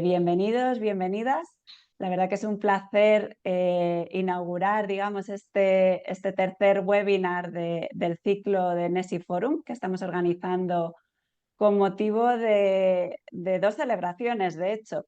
Bienvenidos, bienvenidas. La verdad que es un placer inaugurar, digamos, este tercer webinar del ciclo de NESI Forum que estamos organizando con motivo de dos celebraciones, de hecho.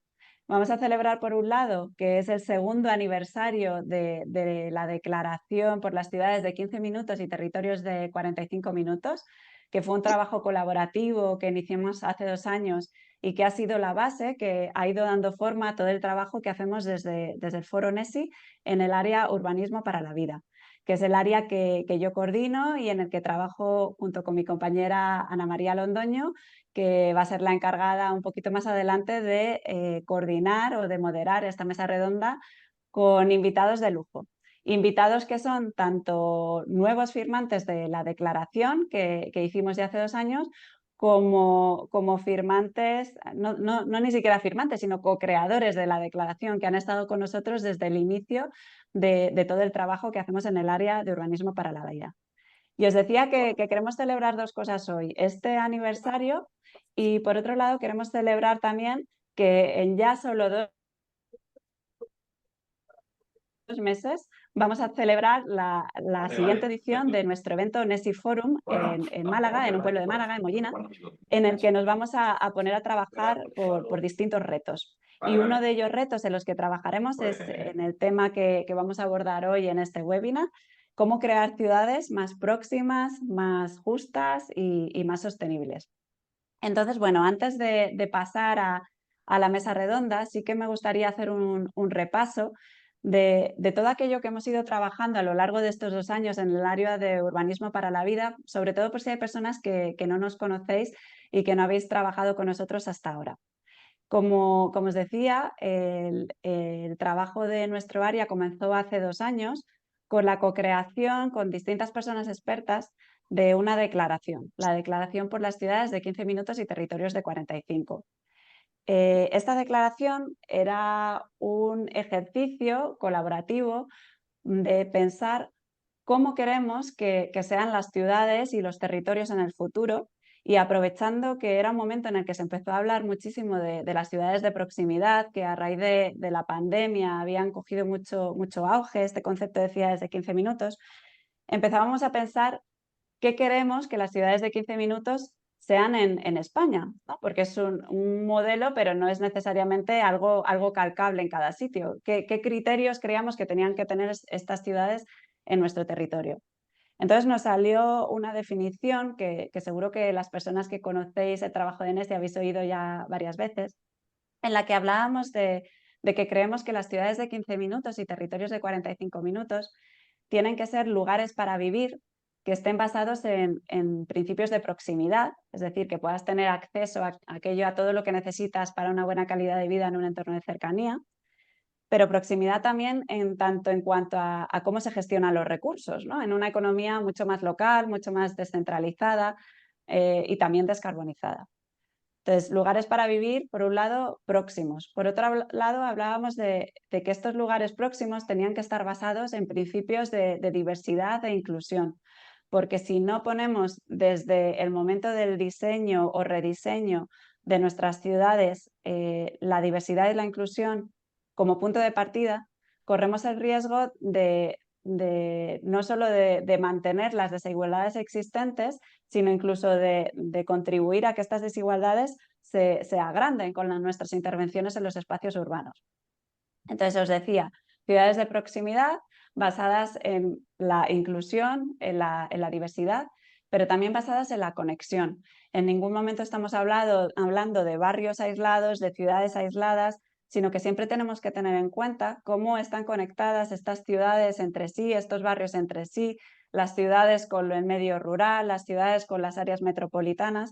Vamos a celebrar, por un lado, que es el segundo aniversario de la declaración por las ciudades de 15 minutos y territorios de 45 minutos, que fue un trabajo colaborativo que iniciamos hace 2 años y que ha sido la base que ha ido dando forma a todo el trabajo que hacemos desde el Foro NESI en el área Urbanismo para la Vida, que es el área que yo coordino y en el que trabajo junto con mi compañera Ana María Londoño, que va a ser la encargada un poquito más adelante de coordinar o de moderar esta mesa redonda con invitados de lujo. Invitados que son tanto nuevos firmantes de la declaración que hicimos ya hace 2 años, como firmantes, no ni siquiera firmantes, sino co-creadores de la declaración, que han estado con nosotros desde el inicio de todo el trabajo que hacemos en el área de urbanismo para la vida. Y os decía que queremos celebrar 2 cosas hoy, este aniversario y por otro lado queremos celebrar también que en ya solo 2 meses vamos a celebrar la siguiente edición de nuestro evento NESI Forum en Málaga, en un pueblo de Málaga, en Mollina, en el que nos vamos a poner a trabajar por distintos retos. Y uno de ellos retos en los que trabajaremos es en el tema que vamos a abordar hoy en este webinar: cómo crear ciudades más próximas, más justas y más sostenibles. Entonces, bueno, antes de pasar a la mesa redonda, sí que me gustaría hacer un repaso de todo aquello que hemos ido trabajando a lo largo de estos 2 años en el área de urbanismo para la vida, sobre todo por si hay personas que no nos conocéis y que no habéis trabajado con nosotros hasta ahora. Como os decía, el trabajo de nuestro área comenzó hace 2 años con la co-creación con distintas personas expertas de una declaración, la Declaración por las Ciudades de 15 minutos y territorios de 45. Esta declaración era un ejercicio colaborativo de pensar cómo queremos que sean las ciudades y los territorios en el futuro, y aprovechando que era un momento en el que se empezó a hablar muchísimo de las ciudades de proximidad, que a raíz de la pandemia habían cogido mucho auge este concepto de ciudades de 15 minutos, empezábamos a pensar qué queremos que las ciudades de 15 minutos sean en España, ¿no? Porque es un modelo, pero no es necesariamente algo calcable en cada sitio. ¿Qué criterios creíamos que tenían que tener estas ciudades en nuestro territorio? Entonces nos salió una definición que seguro que las personas que conocéis el trabajo de Nesti habéis oído ya varias veces, en la que hablábamos de que creemos que las ciudades de 15 minutos y territorios de 45 minutos tienen que ser lugares para vivir que estén basados en principios de proximidad, es decir, que puedas tener acceso a todo lo que necesitas para una buena calidad de vida en un entorno de cercanía, pero proximidad también en tanto en cuanto a cómo se gestionan los recursos, ¿no? En una economía mucho más local, mucho más descentralizada y también descarbonizada. Entonces, lugares para vivir, por un lado, próximos. Por otro lado, hablábamos de que estos lugares próximos tenían que estar basados en principios de diversidad e inclusión, porque si no ponemos desde el momento del diseño o rediseño de nuestras ciudades la diversidad y la inclusión como punto de partida, corremos el riesgo de no solo de mantener las desigualdades existentes, sino incluso de contribuir a que estas desigualdades se agranden con nuestras intervenciones en los espacios urbanos. Entonces, os decía, ciudades de proximidad basadas en la inclusión, en la diversidad, pero también basadas en la conexión. En ningún momento estamos hablando de barrios aislados, de ciudades aisladas, sino que siempre tenemos que tener en cuenta cómo están conectadas estas ciudades entre sí, estos barrios entre sí, las ciudades con el medio rural, las ciudades con las áreas metropolitanas,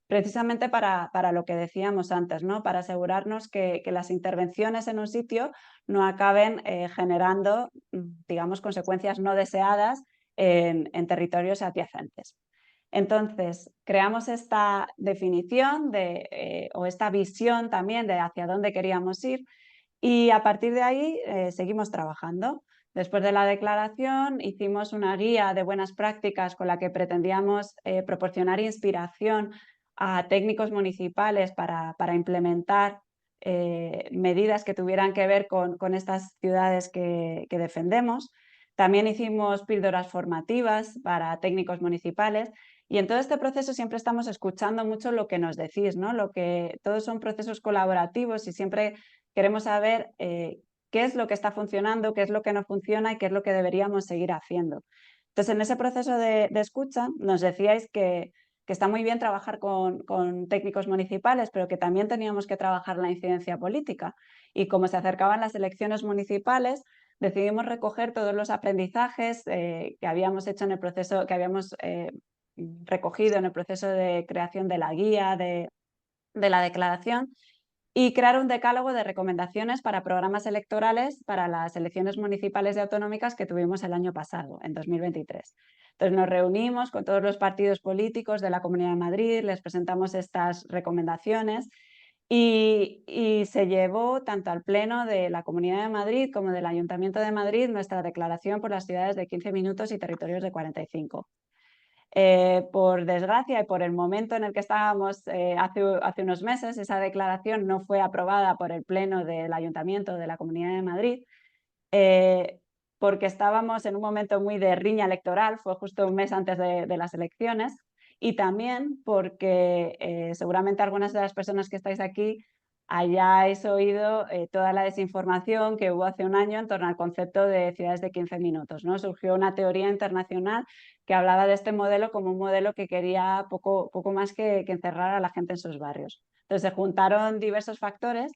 precisamente para lo que decíamos antes, ¿no? Para asegurarnos que las intervenciones en un sitio no acaben generando, digamos, consecuencias no deseadas en territorios adyacentes. Entonces, creamos esta definición o esta visión también de hacia dónde queríamos ir, y a partir de ahí seguimos trabajando. Después de la declaración hicimos una guía de buenas prácticas con la que pretendíamos proporcionar inspiración a técnicos municipales para implementar medidas que tuvieran que ver con estas ciudades que defendemos. También hicimos píldoras formativas para técnicos municipales y en todo este proceso siempre estamos escuchando mucho lo que nos decís, ¿no? Todos son procesos colaborativos y siempre queremos saber qué es lo que está funcionando, qué es lo que no funciona y qué es lo que deberíamos seguir haciendo. Entonces, en ese proceso de escucha nos decíais que está muy bien trabajar con técnicos municipales, pero que también teníamos que trabajar la incidencia política. Y como se acercaban las elecciones municipales, decidimos recoger todos los aprendizajes que habíamos hecho en el proceso, que habíamos recogido en el proceso de creación de la guía, de la declaración, y crear un decálogo de recomendaciones para programas electorales para las elecciones municipales y autonómicas que tuvimos el año pasado, en 2023. Entonces nos reunimos con todos los partidos políticos de la Comunidad de Madrid, les presentamos estas recomendaciones y se llevó tanto al Pleno de la Comunidad de Madrid como del Ayuntamiento de Madrid nuestra declaración por las ciudades de 15 minutos y territorios de 45. Por desgracia y por el momento en el que estábamos hace unos meses, esa declaración no fue aprobada por el Pleno del Ayuntamiento de la Comunidad de Madrid, porque estábamos en un momento muy de riña electoral, fue justo un mes antes de las elecciones, y también porque seguramente algunas de las personas que estáis aquí hayáis oído toda la desinformación que hubo hace un año en torno al concepto de ciudades de 15 minutos, ¿no? Surgió una teoría internacional que hablaba de este modelo como un modelo que quería poco más que encerrar a la gente en sus barrios. Entonces se juntaron diversos factores,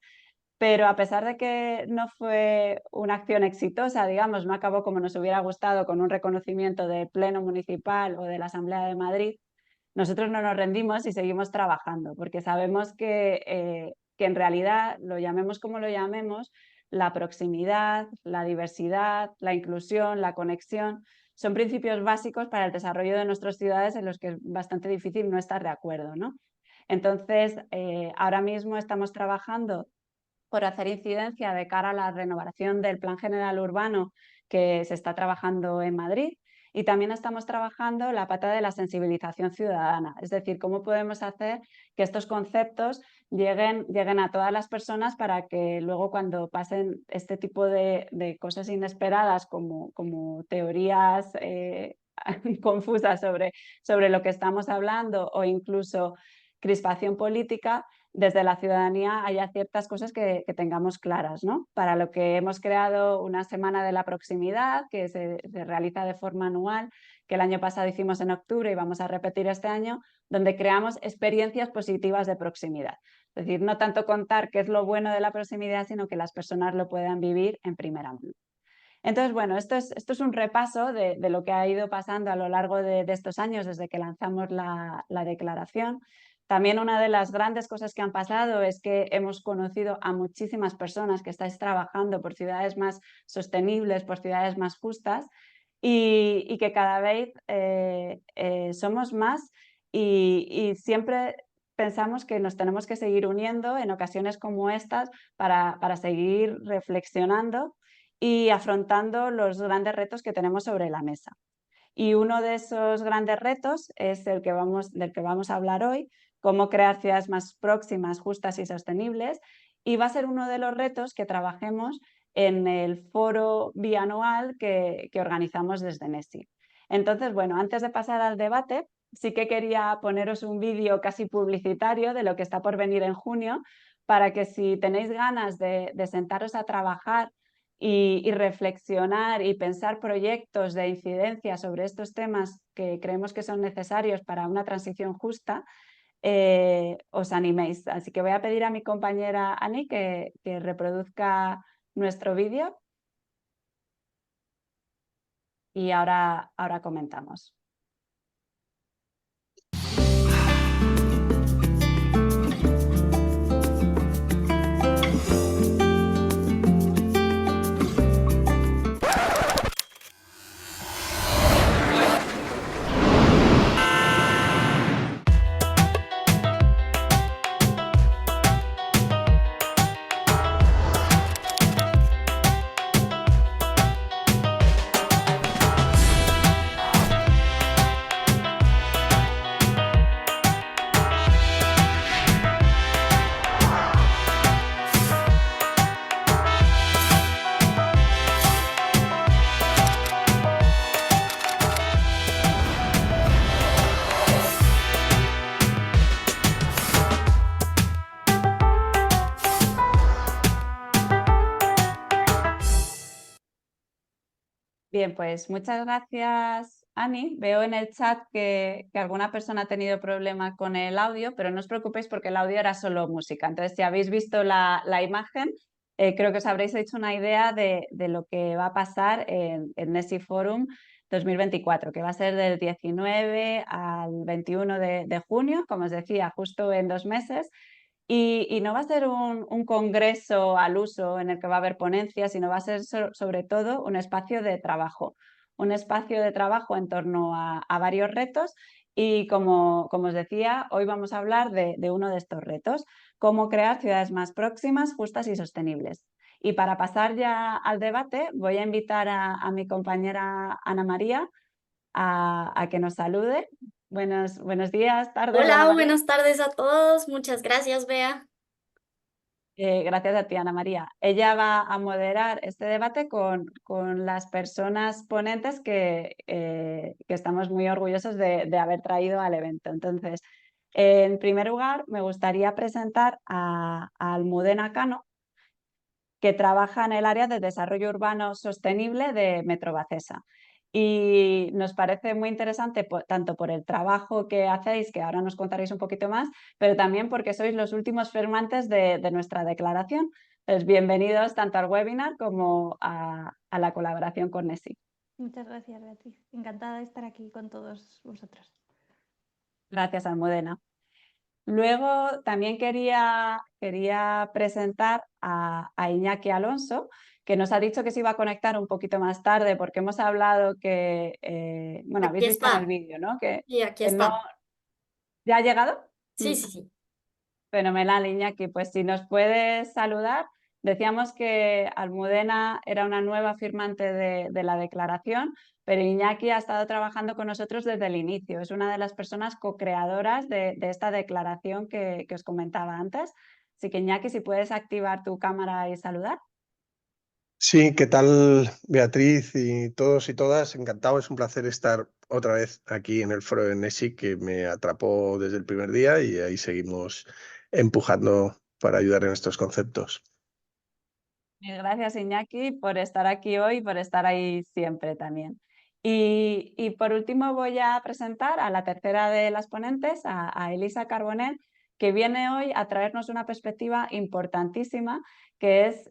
pero a pesar de que no fue una acción exitosa, digamos, no acabó como nos hubiera gustado con un reconocimiento del Pleno Municipal o de la Asamblea de Madrid, nosotros no nos rendimos y seguimos trabajando, porque sabemos que en realidad, lo llamemos como lo llamemos, la proximidad, la diversidad, la inclusión, la conexión, son principios básicos para el desarrollo de nuestras ciudades en los que es bastante difícil no estar de acuerdo, ¿no? Entonces, ahora mismo estamos trabajando por hacer incidencia de cara a la renovación del Plan General Urbano que se está trabajando en Madrid. Y también estamos trabajando la pata de la sensibilización ciudadana, es decir, cómo podemos hacer que estos conceptos lleguen a todas las personas para que luego cuando pasen este tipo de cosas inesperadas como teorías confusas sobre lo que estamos hablando o incluso crispación política, desde la ciudadanía haya ciertas cosas que tengamos claras, ¿no? Para lo que hemos creado una semana de la proximidad que se realiza de forma anual, que el año pasado hicimos en octubre y vamos a repetir este año, donde creamos experiencias positivas de proximidad. Es decir, no tanto contar qué es lo bueno de la proximidad, sino que las personas lo puedan vivir en primera mano. Entonces, bueno, esto es un repaso de lo que ha ido pasando a lo largo de estos años desde que lanzamos la declaración. También una de las grandes cosas que han pasado es que hemos conocido a muchísimas personas que estáis trabajando por ciudades más sostenibles, por ciudades más justas y que cada vez somos más y siempre pensamos que nos tenemos que seguir uniendo en ocasiones como estas para seguir reflexionando y afrontando los grandes retos que tenemos sobre la mesa. Y uno de esos grandes retos es del que vamos a hablar hoy, cómo crear ciudades más próximas, justas y sostenibles. Y va a ser uno de los retos que trabajemos en el foro bianual que organizamos desde NESI. Entonces, bueno, antes de pasar al debate, sí que quería poneros un vídeo casi publicitario de lo que está por venir en junio, para que si tenéis ganas de sentaros a trabajar y reflexionar y pensar proyectos de incidencia sobre estos temas que creemos que son necesarios para una transición justa, os animéis. Así que voy a pedir a mi compañera Ani que reproduzca nuestro vídeo y ahora comentamos. Bien, pues muchas gracias, Ani. Veo en el chat que alguna persona ha tenido problemas con el audio, pero no os preocupéis porque el audio era solo música. Entonces, si habéis visto la imagen, creo que os habréis hecho una idea de lo que va a pasar en Nesi Forum 2024, que va a ser del 19 al 21 de junio, como os decía, justo en 2 meses. Y no va a ser un congreso al uso en el que va a haber ponencias, sino va a ser sobre todo un espacio de trabajo. Un espacio de trabajo en torno a varios retos y como os decía, hoy vamos a hablar de uno de estos retos, cómo crear ciudades más próximas, justas y sostenibles. Y para pasar ya al debate, voy a invitar a mi compañera Ana María a que nos salude. Buenos días, tardes, Ana Hola, María. buenas tardes a todos. Muchas gracias, Bea. Gracias a ti, Ana María. Ella va a moderar este debate con las personas ponentes que estamos muy orgullosos de haber traído al evento. Entonces, en primer lugar, me gustaría presentar a Almudena Cano, que trabaja en el área de desarrollo urbano sostenible de Metrobacesa. Y nos parece muy interesante tanto por el trabajo que hacéis, que ahora nos contaréis un poquito más, pero también porque sois los últimos firmantes de nuestra declaración. Pues bienvenidos tanto al webinar como a la colaboración con NESI. Muchas gracias, Beatriz. Encantada de estar aquí con todos vosotros. Gracias, Almudena. Luego también quería presentar a Iñaki Alonso, que nos ha dicho que se iba a conectar un poquito más tarde porque hemos hablado que, bueno, Aquí habéis visto en el está. vídeo, ¿no? Que Y aquí no, está. ¿ya ha llegado? Sí, sí, sí. Fenomenal, Iñaki. Pues si nos puedes saludar, decíamos que Almudena era una nueva firmante de la declaración, pero Iñaki ha estado trabajando con nosotros desde el inicio. Es una de las personas co-creadoras de esta declaración que os comentaba antes. Así que Iñaki, si puedes activar tu cámara y saludar. Sí, ¿qué tal Beatriz y todos y todas? Encantado, es un placer estar otra vez aquí en el foro de NESI que me atrapó desde el primer día y ahí seguimos empujando para ayudar en estos conceptos. Mil gracias, Iñaki, por estar aquí hoy y por estar ahí siempre también. Y por último voy a presentar a la tercera de las ponentes, a Elisa Carbonell, que viene hoy a traernos una perspectiva importantísima, que es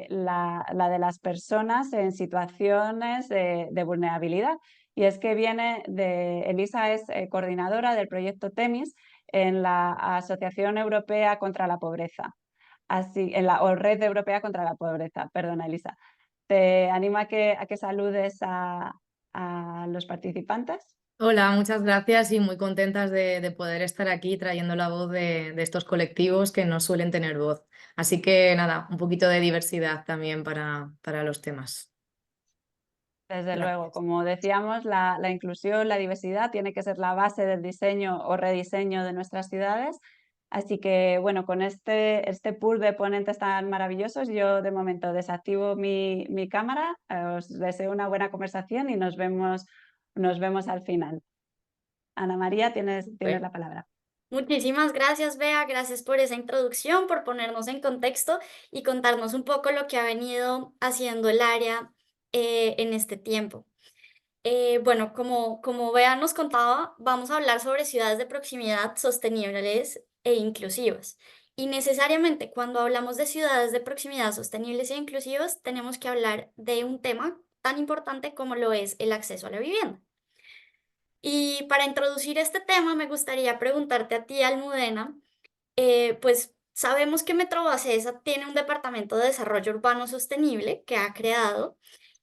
la de las personas en situaciones de vulnerabilidad. Y es que Elisa es coordinadora del proyecto TEMIS en la Asociación Europea contra la Pobreza. Así, o Red Europea contra la Pobreza. Perdona, Elisa. Te animo a que saludes a los participantes. Hola, muchas gracias y muy contentas de poder estar aquí trayendo la voz de estos colectivos que no suelen tener voz. Así que nada, un poquito de diversidad también para los temas. Desde luego, Gracias. como decíamos, la inclusión, la diversidad tiene que ser la base del diseño o rediseño de nuestras ciudades. Así que, bueno, con este pool de ponentes tan maravillosos, yo de momento desactivo mi cámara, os deseo una buena conversación y nos vemos al final. Ana María, tienes la palabra. Muchísimas gracias, Bea. Gracias por esa introducción, por ponernos en contexto y contarnos un poco lo que ha venido haciendo el área en este tiempo. Bueno, como Bea nos contaba, vamos a hablar sobre ciudades de proximidad sostenibles e inclusivas. Y necesariamente cuando hablamos de ciudades de proximidad sostenibles e inclusivas, tenemos que hablar de un tema tan importante como lo es el acceso a la vivienda. Y para introducir este tema, me gustaría preguntarte a ti, Almudena, pues sabemos que Metrobacesa tiene un departamento de desarrollo urbano sostenible que ha creado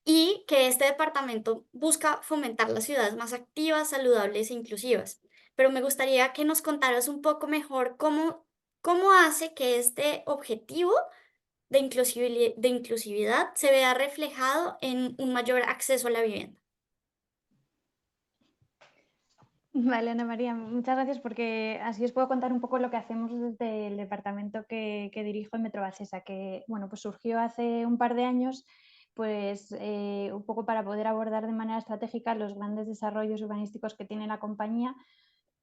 y que este departamento busca fomentar las ciudades más activas, saludables e inclusivas. Pero me gustaría que nos contaras un poco mejor cómo hace que este objetivo de inclusividad se vea reflejado en un mayor acceso a la vivienda. Vale, Ana María, muchas gracias porque así os puedo contar un poco lo que hacemos desde el departamento que dirijo en Metrobacesa, que bueno, pues surgió hace un par de años, pues un poco para poder abordar de manera estratégica los grandes desarrollos urbanísticos que tiene la compañía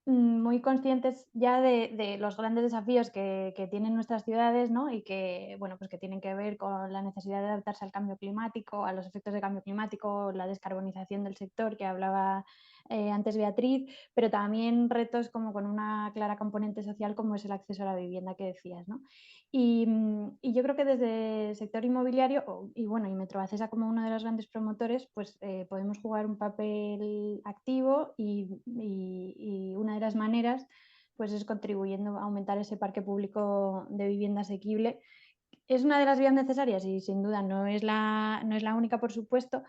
muy conscientes ya de los grandes desafíos que tienen nuestras ciudades, ¿no? Y que, bueno, pues que tienen que ver con la necesidad de adaptarse al cambio climático, a los efectos del cambio climático, la descarbonización del sector que hablaba antes Beatriz, pero también retos como con una clara componente social como es el acceso a la vivienda que decías, ¿no? Y yo creo que desde el sector inmobiliario, y bueno, y Metrovacesa como uno de los grandes promotores, pues podemos jugar un papel activo y una de las maneras pues es contribuyendo a aumentar ese parque público de vivienda asequible. Es una de las vías necesarias y sin duda no es la única, por supuesto,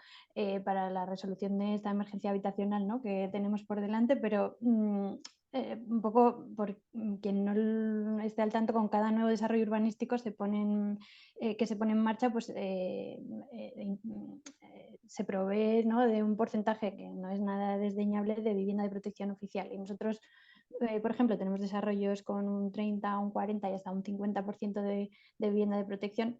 para la resolución de esta emergencia habitacional, ¿no?, que tenemos por delante, pero un poco por quien no esté al tanto, con cada nuevo desarrollo urbanístico que se pone en marcha, pues se provee, ¿no?, de un porcentaje que no es nada desdeñable de vivienda de protección oficial. Y nosotros, por ejemplo, tenemos desarrollos con un 30, un 40 y hasta un 50% de vivienda de protección,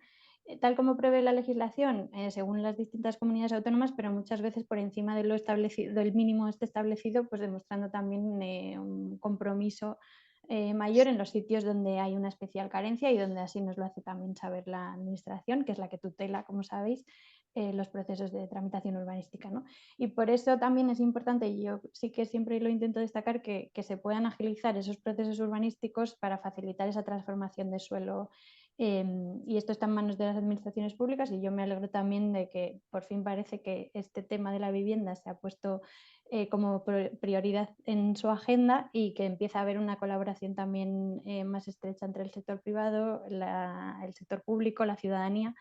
tal como prevé la legislación, según las distintas comunidades autónomas, pero muchas veces por encima de lo establecido, del mínimo establecido, pues demostrando también un compromiso mayor en los sitios donde hay una especial carencia y donde así nos lo hace también saber la Administración, que es la que tutela, como sabéis, los procesos de tramitación urbanística, ¿no? Y por eso también es importante, y yo sí que siempre lo intento destacar, que se puedan agilizar esos procesos urbanísticos para facilitar esa transformación de suelo. Y esto está en manos de las administraciones públicas, y yo me alegro también de que por fin parece que este tema de la vivienda se ha puesto como prioridad en su agenda y que empieza a haber una colaboración también más estrecha entre el sector privado, el sector público, la ciudadanía,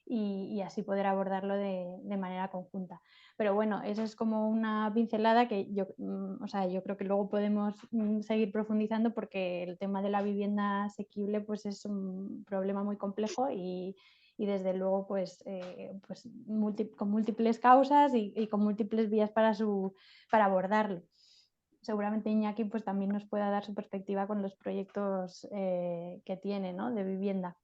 y así poder abordarlo de manera conjunta. Pero bueno, eso es como una pincelada que yo creo que luego podemos seguir profundizando, porque el tema de la vivienda asequible pues es un problema muy complejo y desde luego pues con múltiples causas y con múltiples vías para abordarlo. Seguramente Iñaki pues también nos pueda dar su perspectiva con los proyectos que tiene, ¿no?, de vivienda.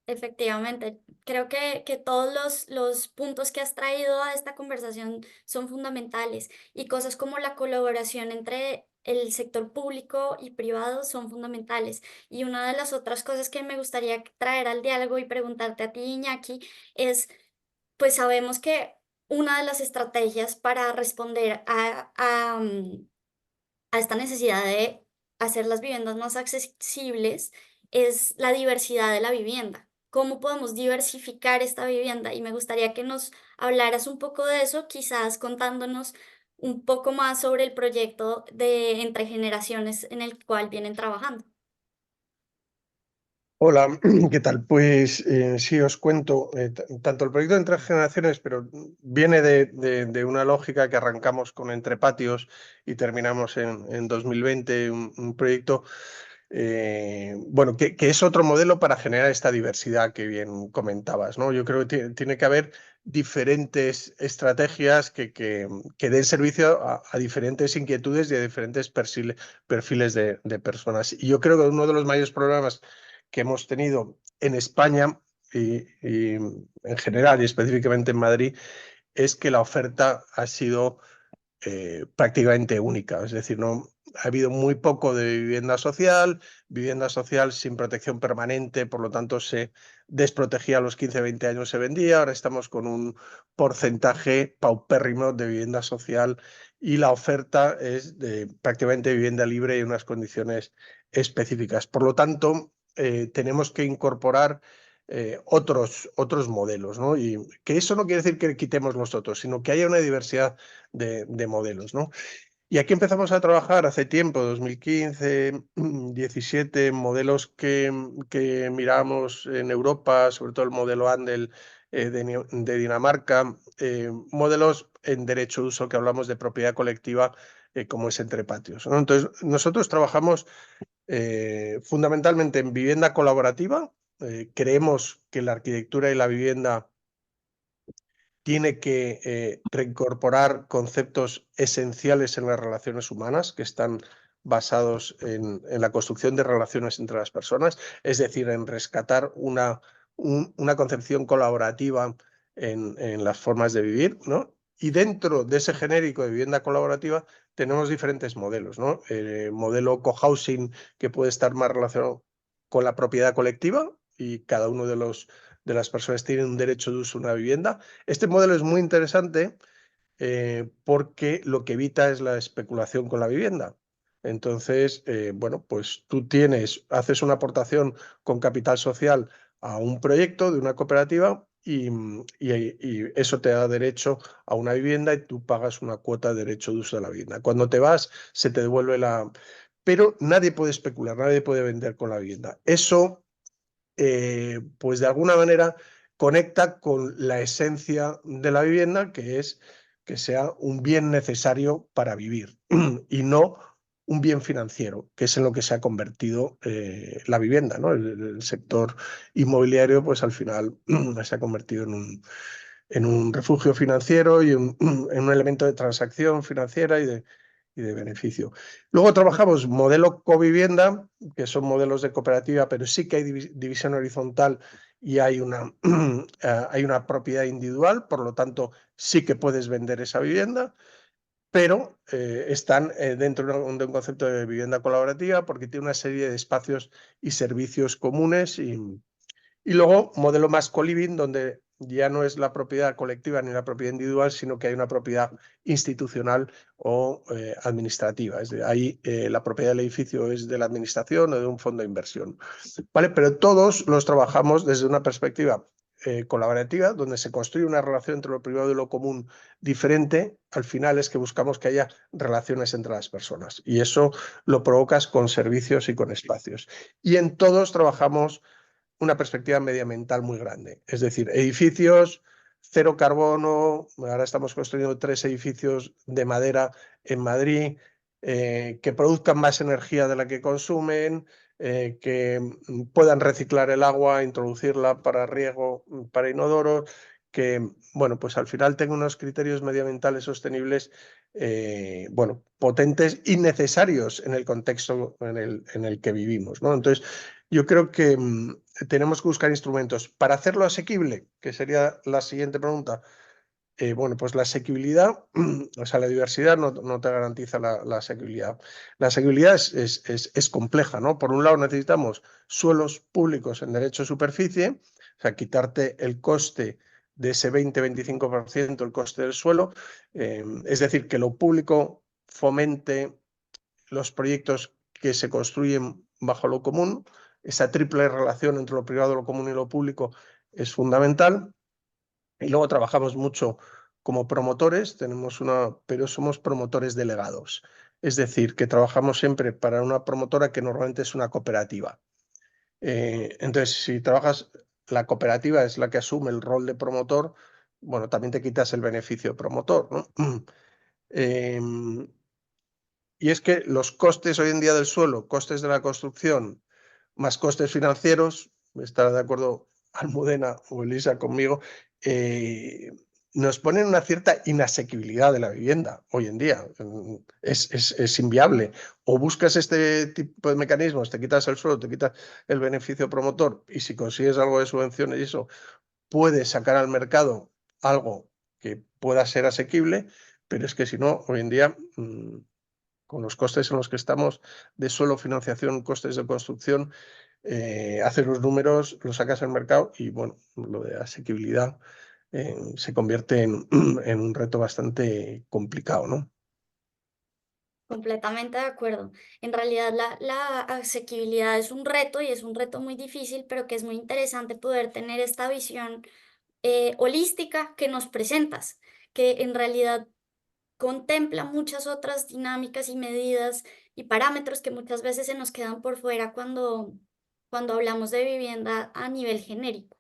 Efectivamente, creo que todos los puntos que has traído a esta conversación son fundamentales, y cosas como la colaboración entre el sector público y privado son fundamentales. Y una de las otras cosas que me gustaría traer al diálogo y preguntarte a ti, Iñaki, es, pues sabemos que una de las estrategias para responder a esta necesidad de hacer las viviendas más accesibles es la diversidad de la vivienda. ¿Cómo podemos diversificar esta vivienda? Y me gustaría que nos hablaras un poco de eso, quizás contándonos un poco más sobre el proyecto de Entre Generaciones en el cual vienen trabajando. Hola, ¿qué tal? Pues sí, os cuento, tanto el proyecto de Entre Generaciones, pero viene de una lógica que arrancamos con Entre Patios y terminamos en 2020, un proyecto bueno, que es otro modelo para generar esta diversidad que bien comentabas, ¿no? Yo creo que tiene que haber diferentes estrategias que den servicio a diferentes inquietudes y a diferentes perfiles de personas. Y yo creo que uno de los mayores problemas que hemos tenido en España y en general y específicamente en Madrid es que la oferta ha sido prácticamente única. Es decir, no ha habido muy poco de vivienda social sin protección permanente, por lo tanto se desprotegía a los 15, 20 años, se vendía. Ahora estamos con un porcentaje paupérrimo de vivienda social y la oferta es de prácticamente vivienda libre y unas condiciones específicas. Por lo tanto, tenemos que incorporar otros modelos, ¿no? Y que eso no quiere decir que quitemos los otros, sino que haya una diversidad de modelos, ¿no? Y aquí empezamos a trabajar hace tiempo, 2015, 17, modelos que miramos en Europa, sobre todo el modelo Andel de Dinamarca, modelos en derecho de uso que hablamos de propiedad colectiva, como es Entre Patios, ¿no? Entonces, nosotros trabajamos fundamentalmente en vivienda colaborativa. Creemos que la arquitectura y la vivienda tiene que reincorporar conceptos esenciales en las relaciones humanas que están basados en la construcción de relaciones entre las personas, es decir, en rescatar una concepción colaborativa en las formas de vivir, ¿no? Y dentro de ese genérico de vivienda colaborativa tenemos diferentes modelos, ¿no? El modelo cohousing, que puede estar más relacionado con la propiedad colectiva y cada uno de las personas tiene un derecho de uso a una vivienda. Este modelo es muy interesante porque lo que evita es la especulación con la vivienda. Entonces, bueno, pues tú haces una aportación con capital social a un proyecto de una cooperativa y eso te da derecho a una vivienda y tú pagas una cuota de derecho de uso de la vivienda. Cuando te vas, se te devuelve la... Pero nadie puede especular, nadie puede vender con la vivienda. Eso, pues de alguna manera, conecta con la esencia de la vivienda, que es que sea un bien necesario para vivir y no un bien financiero, que es en lo que se ha convertido la vivienda, ¿no? El sector inmobiliario, pues al final se ha convertido en un refugio financiero y en un elemento de transacción financiera y de beneficio. Luego trabajamos modelo covivienda, que son modelos de cooperativa, pero sí que hay división horizontal y hay hay una propiedad individual, por lo tanto sí que puedes vender esa vivienda, pero están dentro de un concepto de vivienda colaborativa porque tiene una serie de espacios y servicios comunes y luego, modelo más co-living, donde ya no es la propiedad colectiva ni la propiedad individual, sino que hay una propiedad institucional o administrativa. Es decir, ahí la propiedad del edificio es de la administración o de un fondo de inversión. ¿Vale? Pero todos los trabajamos desde una perspectiva colaborativa, donde se construye una relación entre lo privado y lo común diferente. Al final es que buscamos que haya relaciones entre las personas y eso lo provocas con servicios y con espacios. Y en todos trabajamos una perspectiva medioambiental muy grande. Es decir, edificios, cero carbono, ahora estamos construyendo 3 edificios de madera en Madrid, que produzcan más energía de la que consumen, que puedan reciclar el agua, introducirla para riego, para inodoros, que, bueno, pues al final tengan unos criterios medioambientales sostenibles, bueno, potentes y necesarios en el contexto en el que vivimos, ¿no? Entonces, yo creo que tenemos que buscar instrumentos para hacerlo asequible, que sería la siguiente pregunta. Bueno, pues la asequibilidad, o sea, la diversidad no te garantiza la asequibilidad. La asequibilidad es compleja, ¿no? Por un lado necesitamos suelos públicos en derecho de superficie, o sea, quitarte el coste de ese 20-25%, el coste del suelo, es decir, que lo público fomente los proyectos que se construyen bajo lo común. Esa triple relación entre lo privado, lo común y lo público es fundamental. Y luego trabajamos mucho como promotores, pero somos promotores delegados. Es decir, que trabajamos siempre para una promotora que normalmente es una cooperativa. Entonces, si trabajas, la cooperativa es la que asume el rol de promotor, bueno, también te quitas el beneficio de promotor, ¿no? Y es que los costes hoy en día del suelo, costes de la construcción, más costes financieros, estará de acuerdo Almudena o Elisa conmigo, nos ponen una cierta inasequibilidad de la vivienda hoy en día. Es inviable. O buscas este tipo de mecanismos, te quitas el suelo, te quitas el beneficio promotor y si consigues algo de subvenciones y eso, puedes sacar al mercado algo que pueda ser asequible, pero es que si no, hoy en día con los costes en los que estamos de suelo, financiación, costes de construcción, haces los números, los sacas al mercado y bueno, lo de asequibilidad se convierte en un reto bastante complicado, ¿no? Completamente de acuerdo. En realidad la asequibilidad es un reto y es un reto muy difícil, pero que es muy interesante poder tener esta visión holística que nos presentas, que en realidad contempla muchas otras dinámicas y medidas y parámetros que muchas veces se nos quedan por fuera cuando hablamos de vivienda a nivel genérico.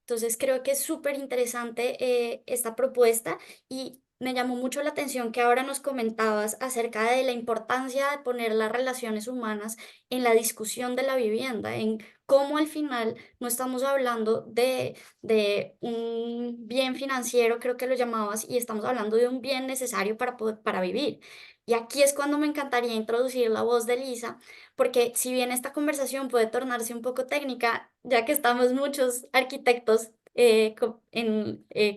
Entonces creo que es súper interesante esta propuesta y me llamó mucho la atención que ahora nos comentabas acerca de la importancia de poner las relaciones humanas en la discusión de la vivienda, en cómo al final no estamos hablando de un bien financiero, creo que lo llamabas, y estamos hablando de un bien necesario para vivir. Y aquí es cuando me encantaría introducir la voz de Lisa porque si bien esta conversación puede tornarse un poco técnica, ya que estamos muchos arquitectos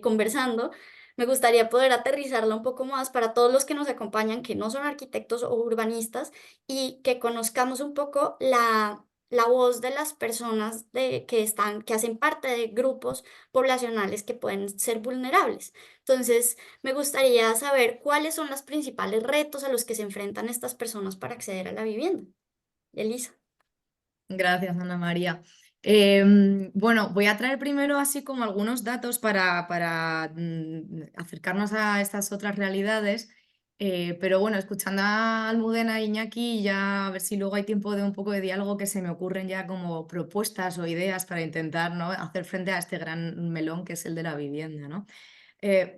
conversando, Me gustaría poder aterrizarla un poco más para todos los que nos acompañan, que no son arquitectos o urbanistas, y que conozcamos un poco la voz de las personas que hacen parte de grupos poblacionales que pueden ser vulnerables. Entonces, me gustaría saber cuáles son los principales retos a los que se enfrentan estas personas para acceder a la vivienda. Elisa. Gracias, Ana María. Bueno, voy a traer primero así como algunos datos para acercarnos a estas otras realidades, pero bueno, escuchando a Almudena e Iñaki, ya a ver si luego hay tiempo de un poco de diálogo, que se me ocurren ya como propuestas o ideas para intentar, ¿no?, hacer frente a este gran melón que es el de la vivienda, ¿no?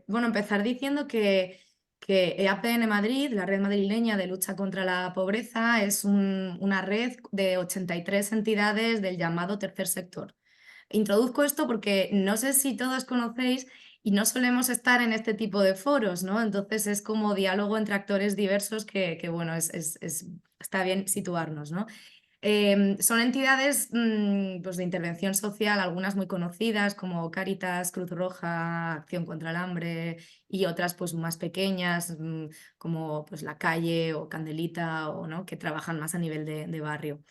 Bueno, empezar diciendo que EAPN Madrid, la red madrileña de lucha contra la pobreza, es una red de 83 entidades del llamado tercer sector. Introduzco esto porque no sé si todos conocéis y no solemos estar en este tipo de foros, ¿no? Entonces es como diálogo entre actores diversos que bueno, está bien situarnos, ¿no? Son entidades pues de intervención social, algunas muy conocidas como Cáritas, Cruz Roja, Acción contra el Hambre, y otras pues más pequeñas como pues La Calle o Candelita, o, ¿no?, que trabajan más a nivel de barrio.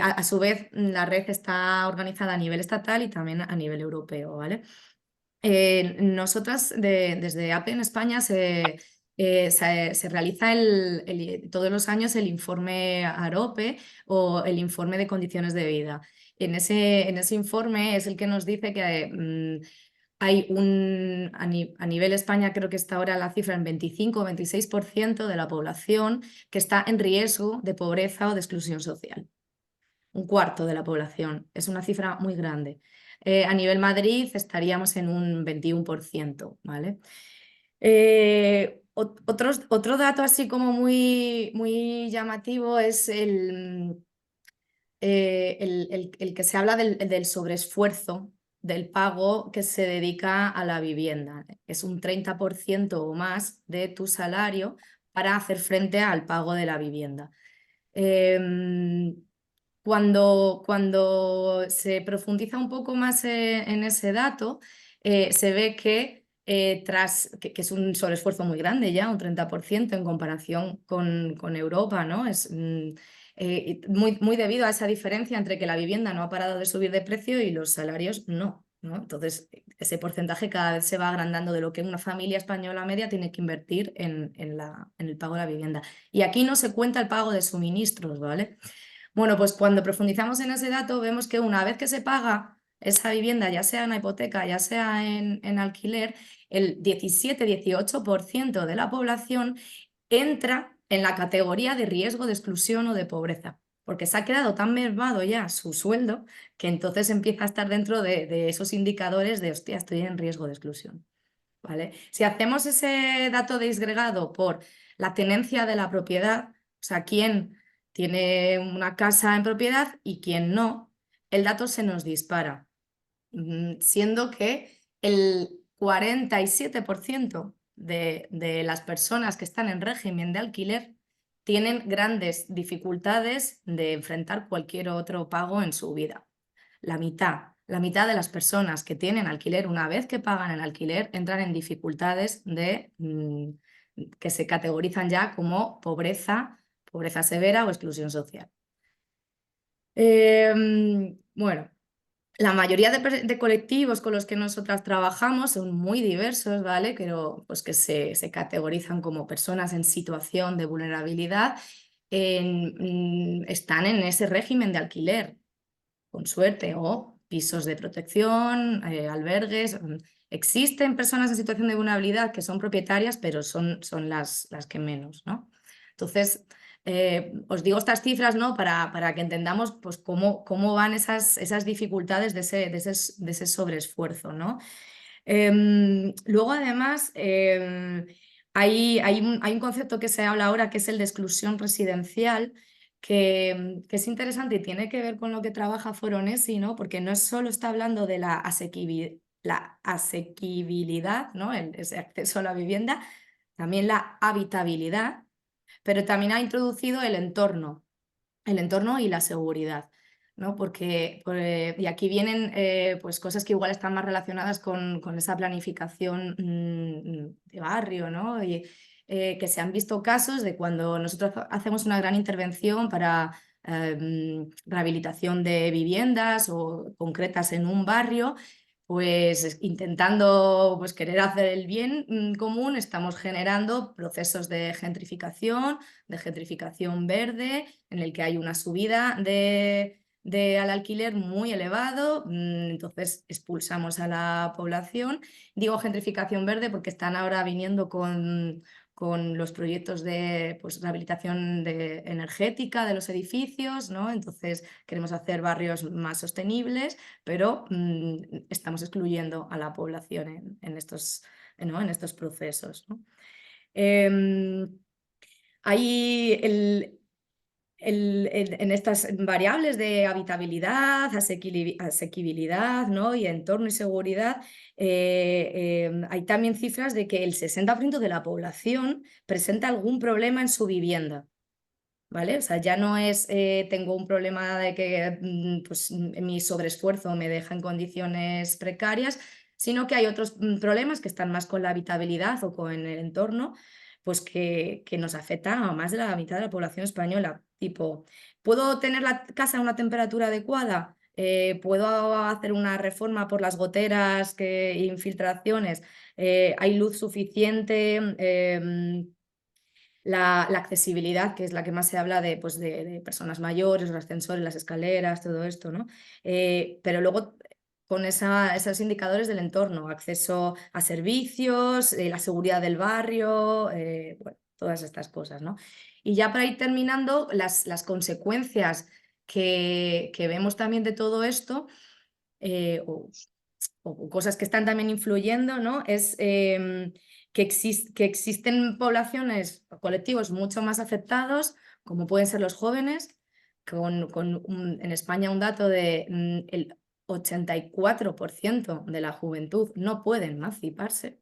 A su vez, la red está organizada a nivel estatal y también a nivel europeo, ¿vale? Nosotras desde APE en España se realiza todos los años el informe AROPE, o el informe de condiciones de vida. En ese informe es el que nos dice que hay a nivel España, creo que está ahora la cifra en 25 o 26% de la población que está en riesgo de pobreza o de exclusión social. Un cuarto de la población, es una cifra muy grande. A nivel Madrid estaríamos en un 21%, ¿vale? Otro dato así como muy llamativo es el que se habla del sobreesfuerzo del pago que se dedica a la vivienda. Es un 30% o más de tu salario para hacer frente al pago de la vivienda. Cuando se profundiza un poco más en ese dato, se ve que es un sobreesfuerzo muy grande ya, un 30% en comparación con Europa, ¿no? Es muy debido a esa diferencia entre que la vivienda no ha parado de subir de precio y los salarios no, ¿no? Entonces, ese porcentaje cada vez se va agrandando de lo que una familia española media tiene que invertir en el pago de la vivienda. Y aquí no se cuenta el pago de suministros, ¿vale? Bueno, pues cuando profundizamos en ese dato, vemos que una vez que se paga esa vivienda, ya sea en la hipoteca, ya sea en alquiler, el 17-18% de la población entra en la categoría de riesgo de exclusión o de pobreza, porque se ha quedado tan mermado ya su sueldo que entonces empieza a estar dentro de esos indicadores de, hostia, estoy en riesgo de exclusión, ¿vale? Si hacemos ese dato disgregado por la tenencia de la propiedad, o sea, quién tiene una casa en propiedad y quién no, el dato se nos dispara, siendo que el 47% de las personas que están en régimen de alquiler tienen grandes dificultades de enfrentar cualquier otro pago en su vida. La mitad de las personas que tienen alquiler, una vez que pagan el alquiler, entran en dificultades que se categorizan ya como pobreza severa o exclusión social. Bueno, la mayoría de colectivos con los que nosotras trabajamos son muy diversos, ¿vale? Pero pues que se categorizan como personas en situación de vulnerabilidad, están en ese régimen de alquiler, con suerte, o pisos de protección, albergues. Existen personas en situación de vulnerabilidad que son propietarias, pero son las que menos, ¿no? Entonces, os digo estas cifras, ¿no?, para que entendamos pues, cómo van esas dificultades de ese sobreesfuerzo, ¿no? Luego, además, hay un concepto que se habla ahora, que es el de exclusión residencial, que es interesante y tiene que ver con lo que trabaja Foro NESI, ¿no? Porque no solo está hablando de la asequibilidad, ¿no?, ese acceso a la vivienda, también la habitabilidad, pero también ha introducido el entorno y la seguridad. ¿no? Porque, y aquí vienen pues cosas que igual están más relacionadas con esa planificación de barrio, ¿no? Y, que se han visto casos de cuando nosotros hacemos una gran intervención para rehabilitación de viviendas o concretas en un barrio, pues intentando pues, querer hacer el bien común, estamos generando procesos de gentrificación verde, en el que hay una subida al alquiler muy elevado, entonces expulsamos a la población. Digo gentrificación verde porque están ahora viniendo con los proyectos de pues, rehabilitación energética de los edificios, ¿no? Entonces queremos hacer barrios más sostenibles, pero estamos excluyendo a la población en estos, ¿no? en estos procesos, ¿no? Hay en estas variables de habitabilidad, asequibilidad, ¿no? y entorno y seguridad, hay también cifras de que el 60% de la población presenta algún problema en su vivienda. ¿Vale? O sea, ya no es tengo un problema de que pues, mi sobreesfuerzo me deja en condiciones precarias, sino que hay otros problemas que están más con la habitabilidad o con el entorno, pues que nos afectan a más de la mitad de la población española. Tipo, ¿puedo tener la casa a una temperatura adecuada? ¿Puedo hacer una reforma por las goteras, infiltraciones? ¿Hay luz suficiente? La accesibilidad, que es la que más se habla de, pues de personas mayores, los ascensores, las escaleras, todo esto, ¿no? Pero luego con esos indicadores del entorno, acceso a servicios, la seguridad del barrio, bueno, todas estas cosas, ¿no? Y ya para ir terminando, las consecuencias que vemos también de todo esto, o cosas que están también influyendo, ¿no? Es que existen poblaciones o colectivos mucho más afectados, como pueden ser los jóvenes, en España un dato de el 84% de la juventud no puede emanciparse.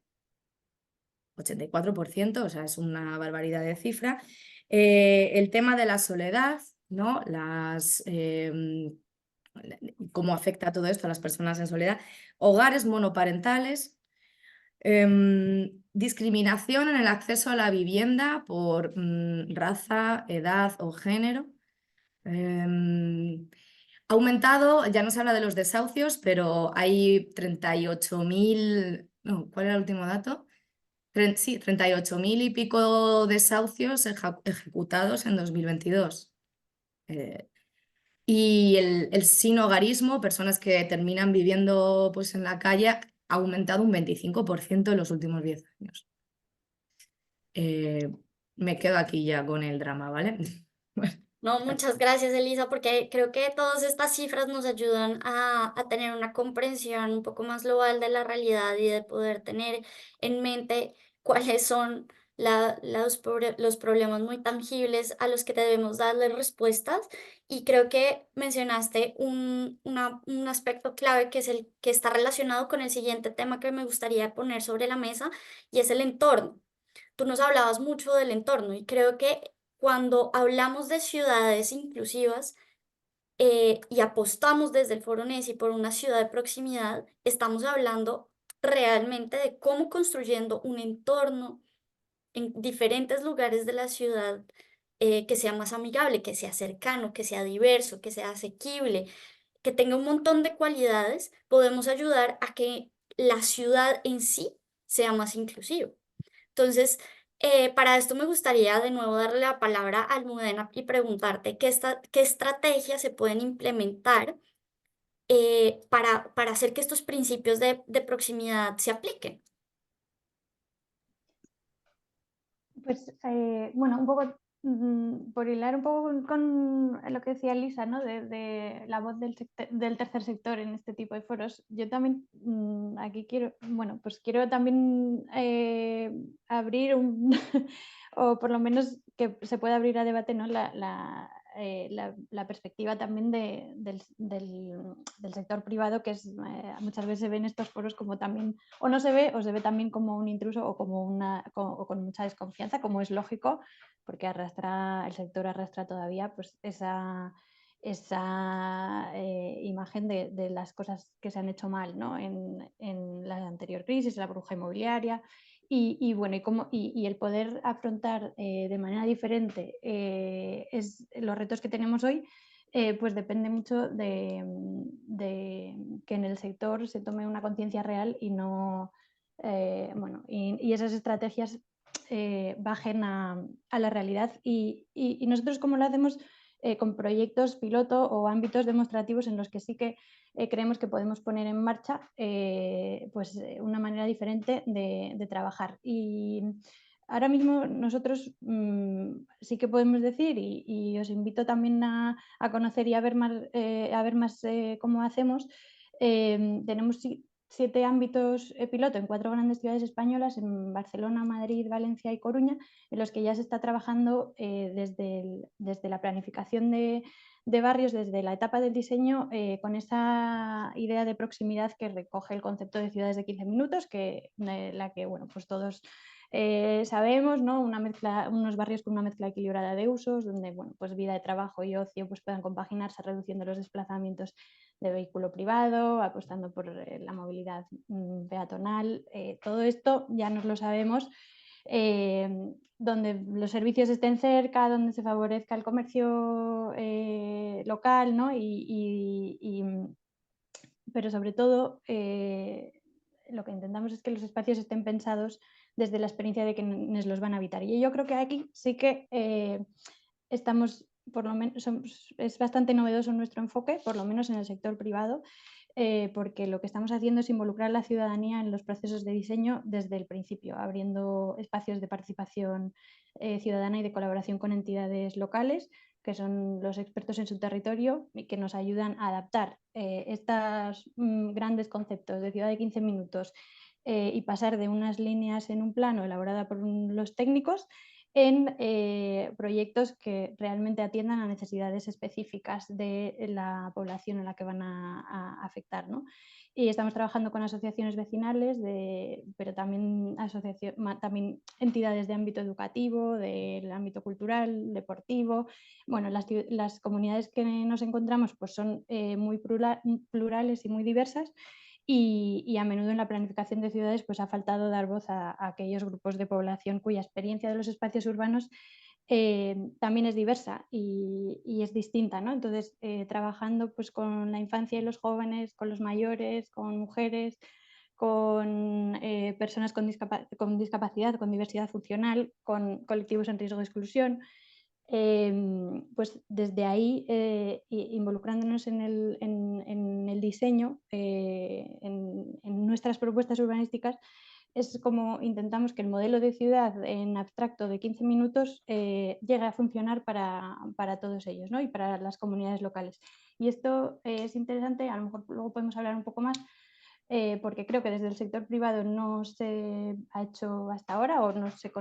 84%, o sea, es una barbaridad de cifra. El tema de la soledad, ¿no? Cómo afecta todo esto a las personas en soledad. Hogares monoparentales, discriminación en el acceso a la vivienda por raza, edad o género. Aumentado, ya no se habla de los desahucios, pero hay 38.000, no, ¿cuál era el último dato? Sí, 38.000 y pico desahucios ejecutados en 2022. Y el sinhogarismo, personas que terminan viviendo pues, en la calle, ha aumentado un 25% en los últimos 10 años. Me quedo aquí ya con el drama, ¿vale? No, muchas gracias, Elisa, porque creo que todas estas cifras nos ayudan a tener una comprensión un poco más global de la realidad y de poder tener en mente cuáles son los problemas muy tangibles a los que debemos darle respuestas. Y creo que mencionaste un aspecto clave que es el que está relacionado con el siguiente tema que me gustaría poner sobre la mesa, y es el entorno. Tú nos hablabas mucho del entorno y creo que cuando hablamos de ciudades inclusivas y apostamos desde el Foro NESI por una ciudad de proximidad, estamos hablando realmente de cómo construyendo un entorno en diferentes lugares de la ciudad que sea más amigable, que sea cercano, que sea diverso, que sea asequible, que tenga un montón de cualidades, podemos ayudar a que la ciudad en sí sea más inclusiva. Entonces, para esto me gustaría de nuevo darle la palabra a Almudena y preguntarte qué estrategias se pueden implementar para hacer que estos principios de proximidad se apliquen. Pues bueno, un poco por hilar un poco con lo que decía Lisa, ¿no? de la voz del tercer sector en este tipo de foros, yo también aquí quiero, bueno, pues quiero también abrir o por lo menos que se pueda abrir a debate, ¿no? La perspectiva también del sector privado, que es muchas veces se ve en estos foros como también, o no se ve, o se ve también como un intruso o o con mucha desconfianza, como es lógico, porque el sector arrastra todavía pues, esa imagen de las cosas que se han hecho mal, ¿no? en la anterior crisis, la burbuja inmobiliaria. Y bueno, y el poder afrontar de manera diferente los retos que tenemos hoy, pues depende mucho de que en el sector se tome una conciencia real y no, bueno, y esas estrategias bajen a la realidad. Y nosotros, ¿cómo lo hacemos? Con proyectos piloto o ámbitos demostrativos en los que sí que creemos que podemos poner en marcha pues, una manera diferente de trabajar. Y ahora mismo nosotros sí que podemos decir, y os invito también a conocer y a ver más cómo hacemos, tenemos 7 ámbitos piloto en 4 grandes ciudades españolas, en Barcelona, Madrid, Valencia y Coruña, en los que ya se está trabajando desde la planificación de barrios, desde la etapa del diseño, con esa idea de proximidad que recoge el concepto de ciudades de 15 minutos, la que bueno, pues todos sabemos, ¿no? Unos barrios con una mezcla equilibrada de usos, donde bueno, pues vida de trabajo y ocio pues puedan compaginarse, reduciendo los desplazamientos de vehículo privado, apostando por la movilidad peatonal. Todo esto ya nos lo sabemos. Donde los servicios estén cerca, donde se favorezca el comercio local, ¿no? Pero sobre todo lo que intentamos es que los espacios estén pensados desde la experiencia de quienes los van a habitar. Y yo creo que aquí sí que estamos, por lo menos, es bastante novedoso nuestro enfoque, por lo menos en el sector privado, porque lo que estamos haciendo es involucrar a la ciudadanía en los procesos de diseño desde el principio, abriendo espacios de participación ciudadana y de colaboración con entidades locales, que son los expertos en su territorio y que nos ayudan a adaptar estos grandes conceptos de ciudad de 15 minutos y pasar de unas líneas en un plano elaborada por los técnicos en proyectos que realmente atiendan a necesidades específicas de la población en la que van a afectar, ¿no? Y estamos trabajando con asociaciones vecinales, pero también entidades de ámbito educativo, del ámbito cultural, deportivo. Bueno, las comunidades que nos encontramos pues son muy plurales y muy diversas. Y a menudo en la planificación de ciudades pues ha faltado dar voz a aquellos grupos de población cuya experiencia de los espacios urbanos también es diversa y es distinta, ¿no? Entonces, trabajando pues, con la infancia y los jóvenes, con los mayores, con mujeres, con personas con discapacidad, con diversidad funcional, con colectivos en riesgo de exclusión, pues desde ahí, involucrándonos en el diseño, en nuestras propuestas urbanísticas, es como intentamos que el modelo de ciudad en abstracto de 15 minutos llegue a funcionar para todos ellos, ¿no? Y para las comunidades locales. Y esto es interesante, a lo mejor luego podemos hablar un poco más, porque creo que desde el sector privado no se ha hecho hasta ahora, o no se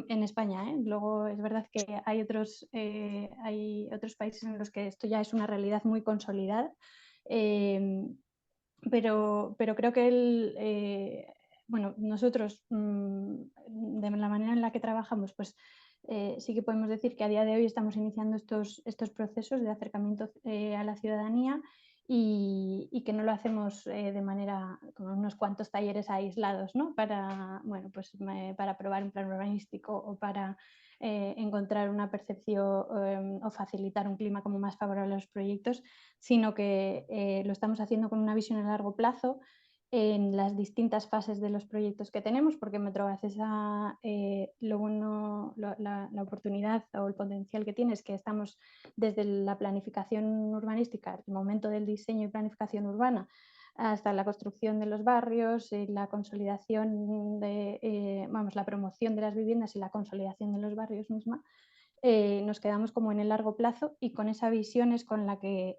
en España, ¿eh? Luego es verdad que hay otros países en los que esto ya es una realidad muy consolidada, pero creo que bueno, nosotros, de la manera en la que trabajamos, pues sí que podemos decir que a día de hoy estamos iniciando estos procesos de acercamiento a la ciudadanía y que no lo hacemos de manera con unos cuantos talleres aislados, ¿no? Bueno, pues, para aprobar un plan urbanístico o para encontrar una percepción o facilitar un clima como más favorable a los proyectos, sino que lo estamos haciendo con una visión a largo plazo en las distintas fases de los proyectos que tenemos, porque Metrovacesa, lo bueno, la oportunidad o el potencial que tiene es que estamos desde la planificación urbanística, el momento del diseño y planificación urbana, hasta la construcción de los barrios, la consolidación la promoción de las viviendas y la consolidación de los barrios misma. Nos quedamos como en el largo plazo y con esa visión es con la que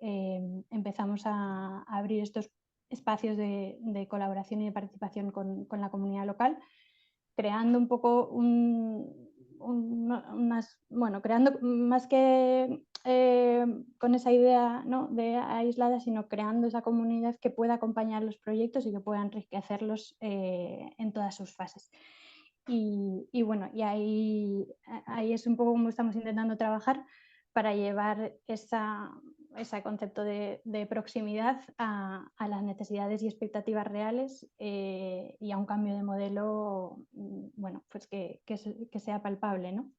empezamos a abrir estos espacios de colaboración y de participación con la comunidad local, creando un poco creando más que con esa idea, ¿no?, de aislada, sino creando esa comunidad que pueda acompañar los proyectos y que pueda enriquecerlos en todas sus fases. Y bueno, y ahí es un poco como estamos intentando trabajar para llevar ese concepto de proximidad a las necesidades y expectativas reales y a un cambio de modelo, bueno, pues que sea palpable, ¿no?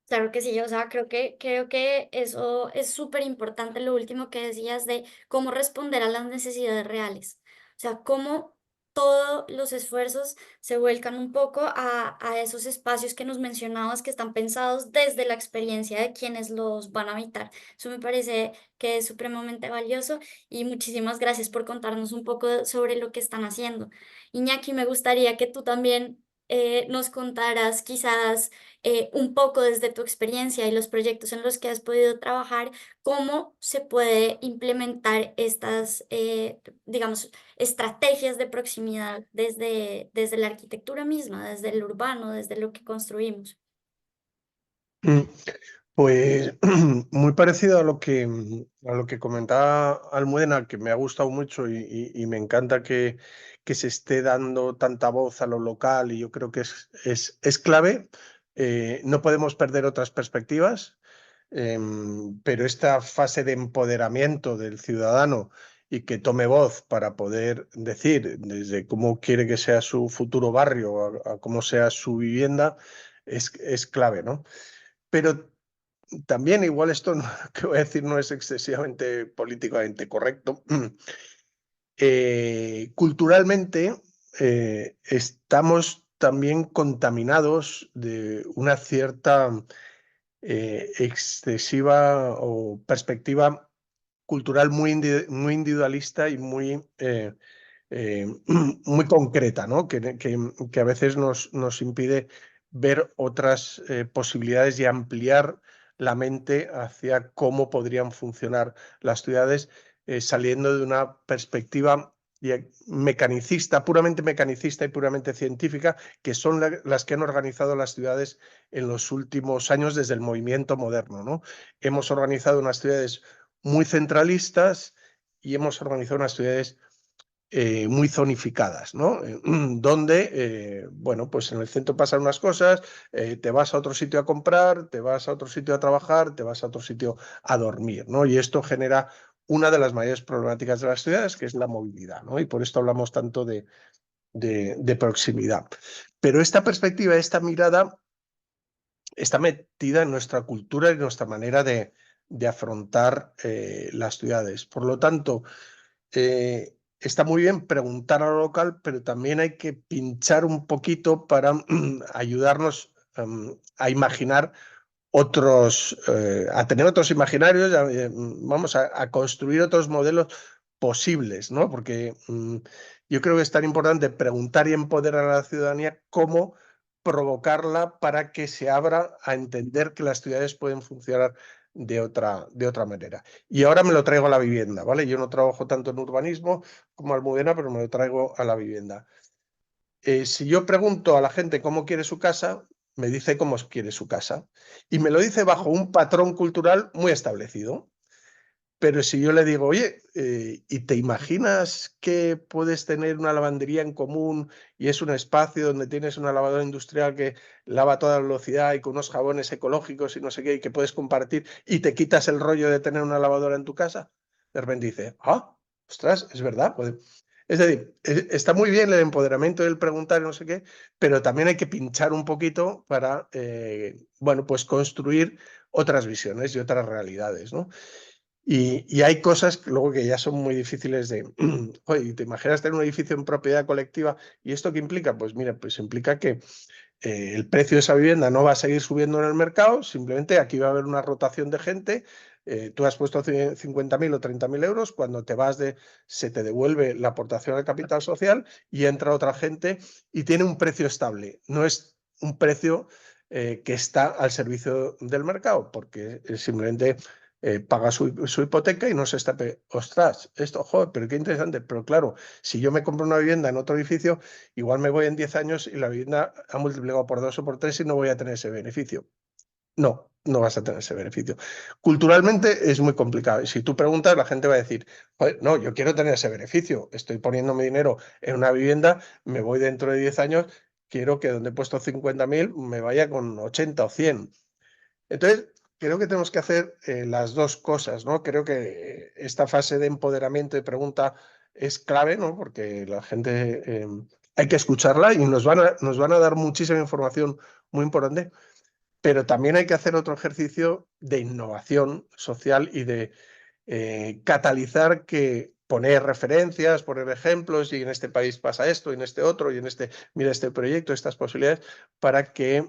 Claro que sí, o sea, creo que eso es súper importante, lo último que decías de cómo responder a las necesidades reales. O sea, cómo todos los esfuerzos se vuelcan un poco a esos espacios que nos mencionabas que están pensados desde la experiencia de quienes los van a habitar. Eso me parece que es supremamente valioso y muchísimas gracias por contarnos un poco sobre lo que están haciendo. Iñaki, me gustaría que tú también nos contaras quizás un poco desde tu experiencia y los proyectos en los que has podido trabajar, cómo se puede implementar estas, digamos, estrategias de proximidad desde la arquitectura misma, desde el urbano, desde lo que construimos. Pues muy parecido a lo que comentaba Almudena, que me ha gustado mucho y me encanta que se esté dando tanta voz a lo local y yo creo que es clave. No podemos perder otras perspectivas, pero esta fase de empoderamiento del ciudadano y que tome voz para poder decir desde cómo quiere que sea su futuro barrio a cómo sea su vivienda es clave, ¿no? Pero también, igual esto que voy a decir no es excesivamente políticamente correcto. Culturalmente estamos también contaminados de una cierta excesiva o perspectiva cultural muy individualista y muy concreta, ¿no? Que a veces nos impide ver otras posibilidades y ampliar la mente hacia cómo podrían funcionar las ciudades, saliendo de una perspectiva mecanicista, puramente mecanicista y puramente científica, que son las que han organizado las ciudades en los últimos años desde el movimiento moderno, ¿no? Hemos organizado unas ciudades muy centralistas y hemos organizado unas ciudades muy zonificadas, ¿no? Donde, bueno, pues en el centro pasan unas cosas, te vas a otro sitio a comprar, te vas a otro sitio a trabajar, te vas a otro sitio a dormir, ¿no? Y esto genera una de las mayores problemáticas de las ciudades, que es la movilidad, ¿no? Y por esto hablamos tanto de proximidad. Pero esta perspectiva, esta mirada, está metida en nuestra cultura y en nuestra manera de afrontar las ciudades. Por lo tanto, está muy bien preguntar a lo local, pero también hay que pinchar un poquito para ayudarnos a imaginar a tener otros imaginarios, vamos a construir otros modelos posibles, ¿no? Porque yo creo que es tan importante preguntar y empoderar a la ciudadanía como provocarla para que se abra a entender que las ciudades pueden funcionar de otra manera. Y ahora me lo traigo a la vivienda, ¿vale? Yo no trabajo tanto en urbanismo como Almudena, pero me lo traigo a la vivienda. Si yo pregunto a la gente cómo quiere su casa, me dice cómo quiere su casa. Y me lo dice bajo un patrón cultural muy establecido. Pero si yo le digo, oye, ¿y te imaginas que puedes tener una lavandería en común y es un espacio donde tienes una lavadora industrial que lava a toda velocidad y con unos jabones ecológicos y no sé qué, y que puedes compartir y te quitas el rollo de tener una lavadora en tu casa? De repente dice, ostras, es verdad. Es decir, está muy bien el empoderamiento del preguntar y no sé qué, pero también hay que pinchar un poquito para, bueno, pues construir otras visiones y otras realidades, ¿no? Y hay cosas que luego que ya son muy difíciles de... Oye, ¿te imaginas tener un edificio en propiedad colectiva? ¿Y esto qué implica? Pues mira, pues implica que el precio de esa vivienda no va a seguir subiendo en el mercado, simplemente aquí va a haber una rotación de gente. Tú has puesto 50.000 o 30.000 euros, cuando te vas se te devuelve la aportación al capital social y entra otra gente y tiene un precio estable. No es un precio que está al servicio del mercado, porque simplemente paga su hipoteca y no se está... Ostras, esto, joder, pero qué interesante. Pero claro, si yo me compro una vivienda en otro edificio, igual me voy en 10 años y la vivienda ha multiplicado por 2 o por 3 y no voy a tener ese beneficio. No, no vas a tener ese beneficio. Culturalmente es muy complicado. Y si tú preguntas, la gente va a decir, no, yo quiero tener ese beneficio. Estoy poniendo mi dinero en una vivienda, me voy dentro de 10 años, quiero que donde he puesto 50.000 me vaya con 80 o 100. Entonces, creo que tenemos que hacer las dos cosas, ¿no? Creo que esta fase de empoderamiento y pregunta es clave, ¿no? Porque la gente hay que escucharla y nos van a dar muchísima información muy importante, pero también hay que hacer otro ejercicio de innovación social y de catalizar que poner referencias, poner ejemplos, y en este país pasa esto, y en este otro, y en este, mira este proyecto, estas posibilidades, para que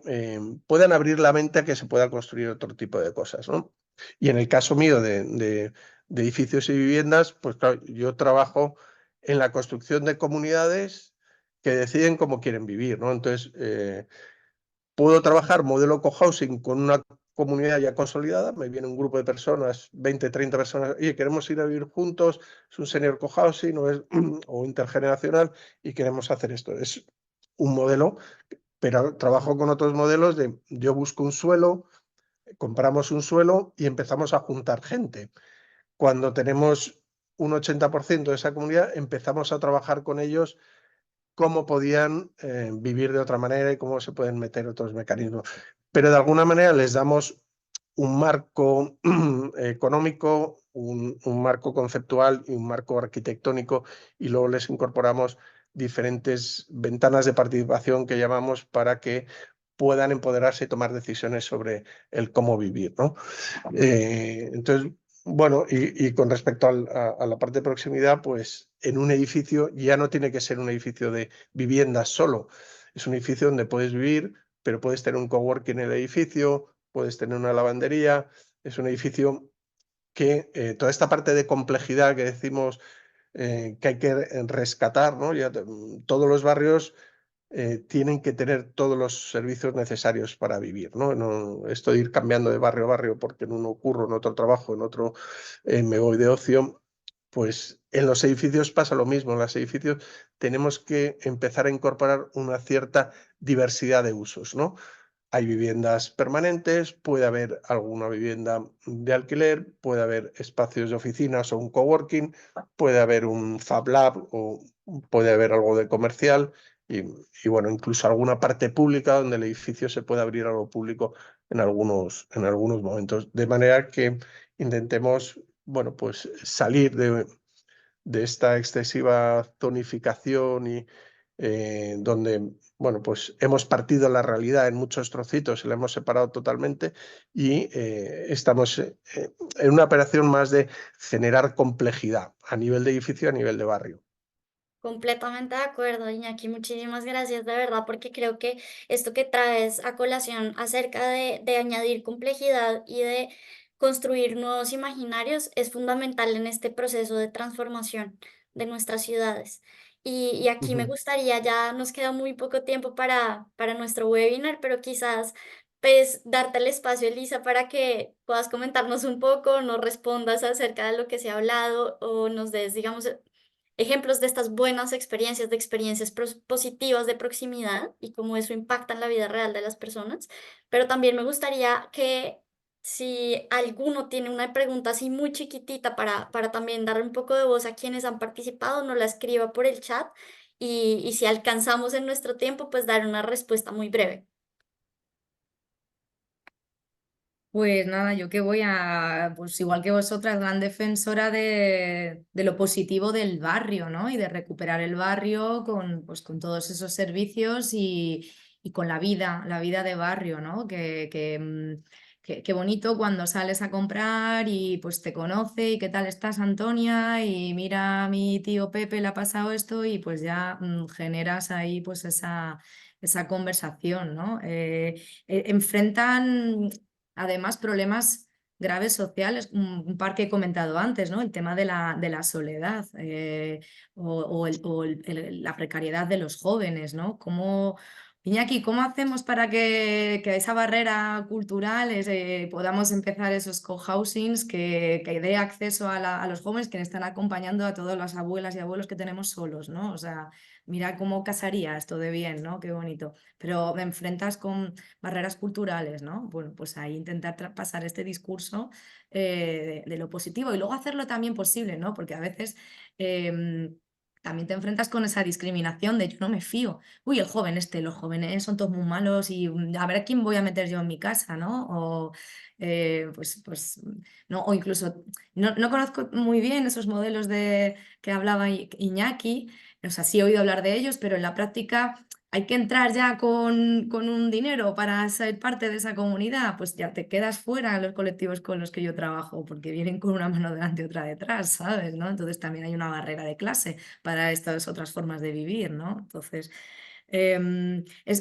puedan abrir la mente a que se pueda construir otro tipo de cosas, ¿no? Y en el caso mío de edificios y viviendas, pues claro, yo trabajo en la construcción de comunidades que deciden cómo quieren vivir, ¿no? Entonces, puedo trabajar modelo cohousing con una comunidad ya consolidada, me viene un grupo de personas, 20, 30 personas, y queremos ir a vivir juntos, es un senior cohousing o intergeneracional y queremos hacer esto. Es un modelo, pero trabajo con otros modelos de yo busco un suelo, compramos un suelo y empezamos a juntar gente. Cuando tenemos un 80% de esa comunidad, empezamos a trabajar con ellos cómo podían vivir de otra manera y cómo se pueden meter otros mecanismos. Pero de alguna manera les damos un marco económico, un marco conceptual y un marco arquitectónico, y luego les incorporamos diferentes ventanas de participación que llamamos para que puedan empoderarse y tomar decisiones sobre el cómo vivir, ¿no? Entonces, bueno, y con respecto a la parte de proximidad, pues en un edificio ya no tiene que ser un edificio de viviendas solo, es un edificio donde puedes vivir, pero puedes tener un coworking en el edificio, puedes tener una lavandería, es un edificio que toda esta parte de complejidad que decimos que hay que rescatar, ¿no? Ya, todos los barrios tienen que tener todos los servicios necesarios para vivir, ¿no? No esto de ir cambiando de barrio a barrio porque en uno curro, en otro trabajo, en otro me voy de ocio, pues en los edificios pasa lo mismo. En los edificios tenemos que empezar a incorporar una cierta diversidad de usos, ¿no? Hay viviendas permanentes, puede haber alguna vivienda de alquiler, puede haber espacios de oficinas o un coworking, puede haber un Fab Lab o puede haber algo de comercial y bueno, incluso alguna parte pública donde el edificio se puede abrir a lo público en algunos momentos. De manera que intentemos, bueno, pues salir de esta excesiva zonificación y donde, bueno, pues hemos partido la realidad en muchos trocitos y la hemos separado totalmente y estamos en una operación más de generar complejidad a nivel de edificio, a nivel de barrio. Completamente de acuerdo, Iñaki. Muchísimas gracias de verdad, porque creo que esto que traes a colación acerca de añadir complejidad y de construir nuevos imaginarios es fundamental en este proceso de transformación de nuestras ciudades. Y aquí me gustaría, ya nos queda muy poco tiempo para nuestro webinar, pero quizás pues darte el espacio, Elisa, para que puedas comentarnos un poco, nos respondas acerca de lo que se ha hablado o nos des, digamos, ejemplos de estas buenas experiencias, de experiencias positivas de proximidad y cómo eso impacta en la vida real de las personas. Pero también me gustaría que si alguno tiene una pregunta así muy chiquitita para también darle un poco de voz a quienes han participado, nos la escriba por el chat y si alcanzamos en nuestro tiempo, pues dar una respuesta muy breve. Pues nada, yo que voy a, pues igual que vosotras, gran defensora de lo positivo del barrio, ¿no? Y de recuperar el barrio con, pues, con todos esos servicios y con la vida de barrio, ¿no? Qué bonito cuando sales a comprar y pues te conoce y qué tal estás, Antonia, y mira a mi tío Pepe le ha pasado esto y pues ya generas ahí pues esa conversación, ¿no? Enfrentan además problemas graves sociales, un par que he comentado antes, ¿no? El tema de la soledad la precariedad de los jóvenes, ¿no? Iñaki, ¿cómo hacemos para que esa barrera cultural podamos empezar esos cohousings que dé acceso a los jóvenes que están acompañando a todas las abuelas y abuelos que tenemos solos, ¿no? O sea, mira cómo casaría esto de bien, ¿no? Qué bonito. Pero me enfrentas con barreras culturales, ¿no? Bueno, pues ahí intentar pasar este discurso de lo positivo y luego hacerlo también posible, ¿no? Porque a veces también te enfrentas con esa discriminación de yo no me fío. Uy, el joven los jóvenes son todos muy malos y a ver a quién voy a meter yo en mi casa, ¿no? O, no, o incluso, no conozco muy bien esos modelos que hablaba Iñaki, o sea, sí he oído hablar de ellos, pero en la práctica hay que entrar ya con un dinero para ser parte de esa comunidad, pues ya te quedas fuera en los colectivos con los que yo trabajo, porque vienen con una mano delante y otra detrás, ¿sabes? ¿No? Entonces también hay una barrera de clase para estas otras formas de vivir, ¿no? Entonces,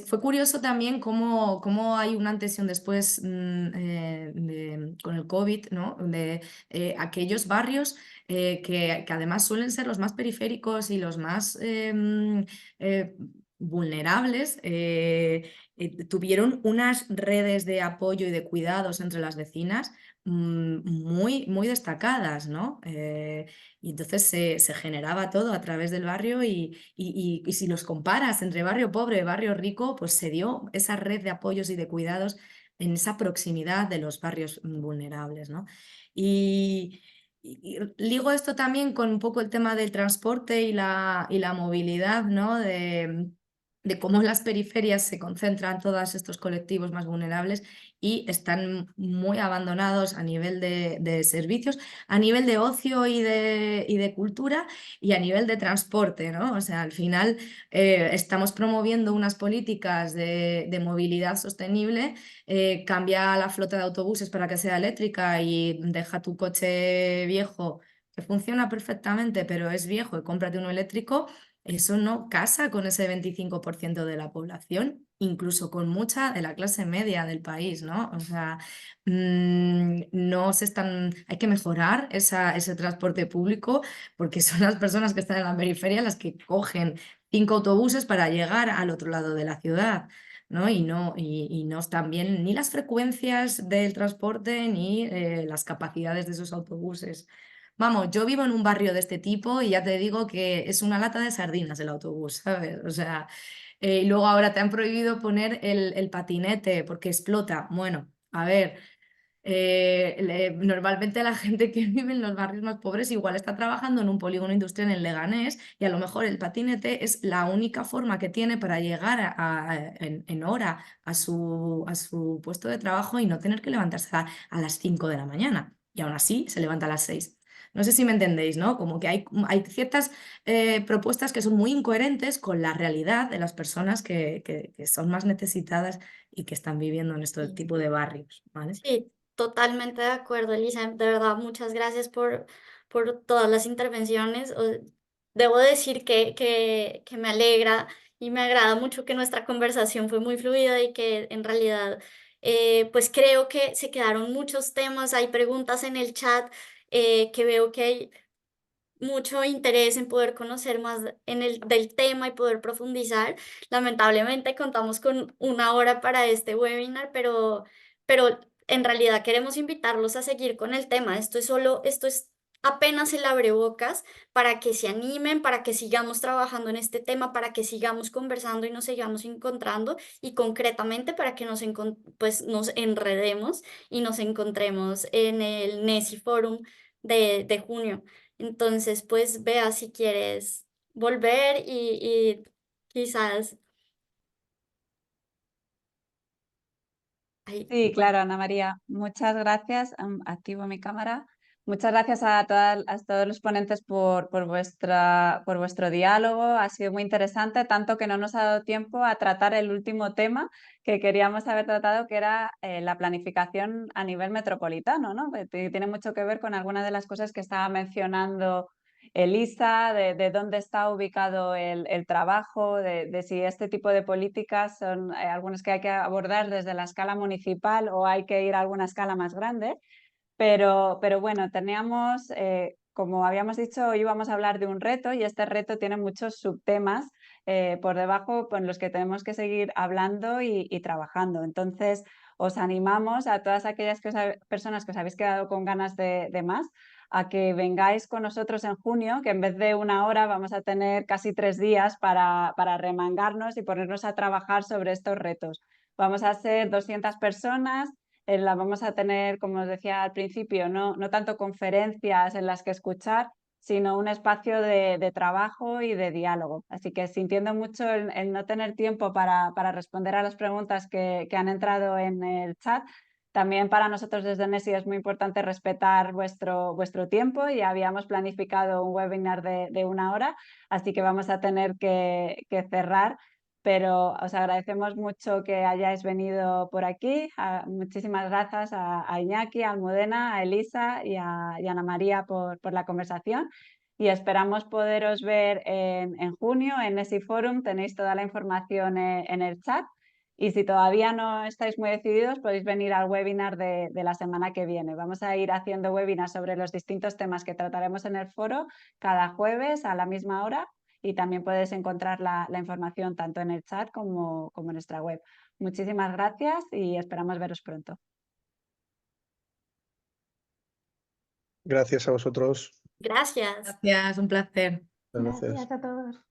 fue curioso también cómo hay un antes y un después con el COVID, ¿no? De aquellos barrios que además suelen ser los más periféricos y los más vulnerables, tuvieron unas redes de apoyo y de cuidados entre las vecinas muy, muy destacadas, ¿no? Y entonces se generaba todo a través del barrio y si los comparas entre barrio pobre y barrio rico, pues se dio esa red de apoyos y de cuidados en esa proximidad de los barrios vulnerables, ¿no? Y ligo esto también con un poco el tema del transporte y la movilidad, ¿no? De cómo en las periferias se concentran todos estos colectivos más vulnerables y están muy abandonados a nivel de servicios, a nivel de ocio y de cultura y a nivel de transporte, ¿no? O sea, al final estamos promoviendo unas políticas de movilidad sostenible, cambia la flota de autobuses para que sea eléctrica y deja tu coche viejo que funciona perfectamente, pero es viejo y cómprate uno eléctrico. Eso no casa con ese 25% de la población, incluso con mucha de la clase media del país, ¿no? O sea, no se están, hay que mejorar ese transporte público porque son las personas que están en la periferia las que cogen 5 autobuses para llegar al otro lado de la ciudad, ¿no? Y no están bien ni las frecuencias del transporte ni las capacidades de esos autobuses. Vamos, yo vivo en un barrio de este tipo y ya te digo que es una lata de sardinas el autobús, ¿sabes? O sea, y luego ahora te han prohibido poner el patinete porque explota. Bueno, a ver, normalmente la gente que vive en los barrios más pobres igual está trabajando en un polígono industrial en Leganés y a lo mejor el patinete es la única forma que tiene para llegar en hora a su puesto de trabajo y no tener que levantarse a las 5 de la mañana. Y aún así se levanta a las 6. No sé si me entendéis, ¿no? Como que hay ciertas propuestas que son muy incoherentes con la realidad de las personas que son más necesitadas y que están viviendo en este tipo de barrios, ¿vale? Sí, totalmente de acuerdo, Elisa. De verdad, muchas gracias por todas las intervenciones. Debo decir que me alegra y me agrada mucho que nuestra conversación fue muy fluida y que en realidad, pues creo que se quedaron muchos temas. Hay preguntas en el chat que veo que hay mucho interés en poder conocer más del tema y poder profundizar. Lamentablemente contamos con 1 hora para este webinar, pero en realidad queremos invitarlos a seguir con el tema. Esto es apenas el abrebocas para que se animen, para que sigamos trabajando en este tema, para que sigamos conversando y nos sigamos encontrando y concretamente para que pues nos enredemos y nos encontremos en el NESI Forum de junio. Entonces, pues vea si quieres volver y quizás... Ay, Sí, claro, Ana María, muchas gracias. Activo mi cámara. Muchas gracias a todos los ponentes por vuestro diálogo. Ha sido muy interesante, tanto que no nos ha dado tiempo a tratar el último tema que queríamos haber tratado, que era la planificación a nivel metropolitano, ¿no? Tiene mucho que ver con algunas de las cosas que estaba mencionando Elisa, de dónde está ubicado el trabajo, de si este tipo de políticas son algunas que hay que abordar desde la escala municipal o hay que ir a alguna escala más grande. Pero bueno, teníamos, como habíamos dicho, hoy íbamos a hablar de un reto y este reto tiene muchos subtemas por debajo con los que tenemos que seguir hablando y trabajando. Entonces, os animamos a todas aquellas personas que os habéis quedado con ganas de más a que vengáis con nosotros en junio, que en vez de 1 hora vamos a tener casi 3 días para remangarnos y ponernos a trabajar sobre estos retos. Vamos a ser 200 personas. La vamos a tener, como os decía al principio, no tanto conferencias en las que escuchar, sino un espacio de trabajo y de diálogo. Así que sintiendo mucho el no tener tiempo para responder a las preguntas que han entrado en el chat, también para nosotros desde NESI es muy importante respetar vuestro tiempo y habíamos planificado un webinar de 1 hora, así que vamos a tener que cerrar, pero os agradecemos mucho que hayáis venido por aquí. Muchísimas gracias a Iñaki, a Almudena, a Elisa y a Ana María por la conversación y esperamos poderos ver en junio en NESI Forum. Tenéis toda la información en el chat. Y si todavía no estáis muy decididos, podéis venir al webinar de la semana que viene. Vamos a ir haciendo webinars sobre los distintos temas que trataremos en el foro cada jueves a la misma hora y también puedes encontrar la información tanto en el chat como en nuestra web. Muchísimas gracias y esperamos veros pronto. Gracias a vosotros. Gracias. Gracias, un placer. Gracias. Gracias a todos.